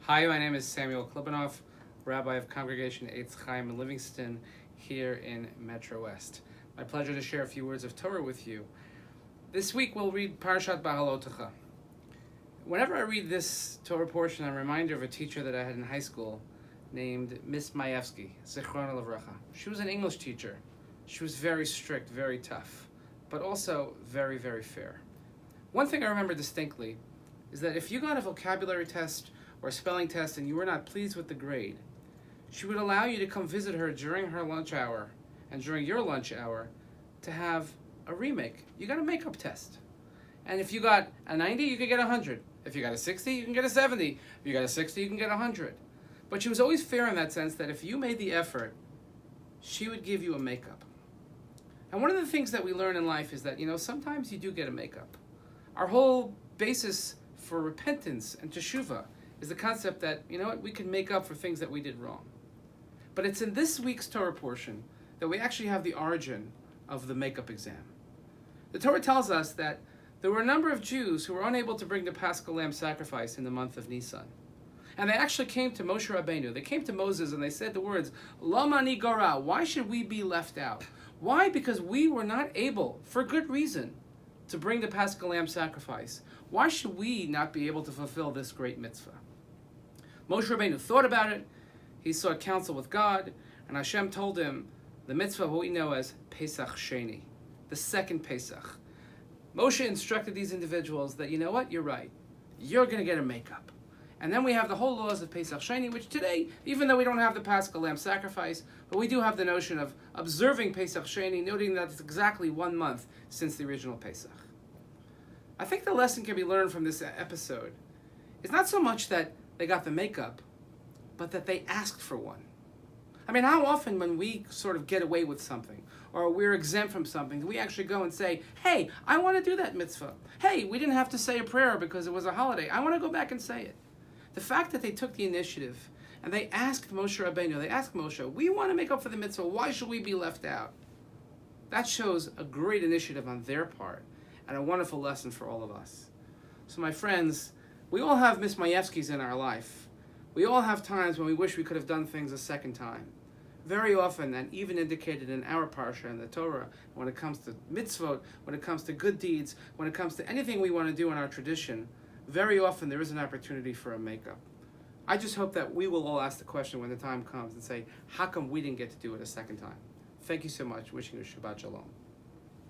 Hi, my name is Samuel Klibanoff, Rabbi of Congregation Eitz Chaim in Livingston here in Metro West. My pleasure to share a few words of Torah with you. This week we'll read Parashat Bahalotecha. Whenever I read this Torah portion, I'm reminded of a teacher that I had in high school named Miss Majewski, Zichrona Livracha. She was an English teacher. She was very strict, very tough, but also very, very fair. One thing I remember distinctly is that if you got a vocabulary test or a spelling test and you were not pleased with the grade, she would allow you to come visit her during her lunch hour and during your lunch hour to have a remake. You got a makeup test. And if you got a 90, you could get 100. If you got a 60, you can get a 70. If you got a 60, you can get 100. But she was always fair in that sense that if you made the effort, she would give you a makeup. And one of the things that we learn in life is that, sometimes you do get a makeup. Our whole basis for repentance and teshuvah is the concept that, we can make up for things that we did wrong. But it's in this week's Torah portion that we actually have the origin of the makeup exam. The Torah tells us that there were a number of Jews who were unable to bring the Paschal Lamb sacrifice in the month of Nisan. And they actually came to Moshe Rabbeinu. They came to Moses and they said the words, Lama ni gara, why should we be left out? Why? Because we were not able, for good reason, to bring the Paschal Lamb sacrifice. Why should we not be able to fulfill this great mitzvah? Moshe Rabbeinu thought about it. He sought counsel with God, and Hashem told him the mitzvah, what we know as Pesach Sheni, the second Pesach. Moshe instructed these individuals that, you're right. You're going to get a makeup. And then we have the whole laws of Pesach Sheni, which today, even though we don't have the Paschal Lamb sacrifice, but we do have the notion of observing Pesach Sheni, noting that it's exactly 1 month since the original Pesach. I think the lesson can be learned from this episode is not so much that they got the makeup, but that they asked for one. I mean, how often when we sort of get away with something, or we're exempt from something, do we actually go and say, hey, I want to do that mitzvah. Hey, we didn't have to say a prayer because it was a holiday. I want to go back and say it. The fact that they took the initiative and they asked Moshe Rabbeinu, they asked Moshe, we want to make up for the mitzvah. Why should we be left out? That shows a great initiative on their part and a wonderful lesson for all of us. So my friends, we all have Miss Majewskis in our life. We all have times when we wish we could have done things a second time. Very often, and even indicated in our parsha in the Torah, when it comes to mitzvot, when it comes to good deeds, when it comes to anything we want to do in our tradition, very often there is an opportunity for a makeup. I just hope that we will all ask the question when the time comes and say, how come we didn't get to do it a second time? Thank you so much. Wishing you Shabbat Shalom.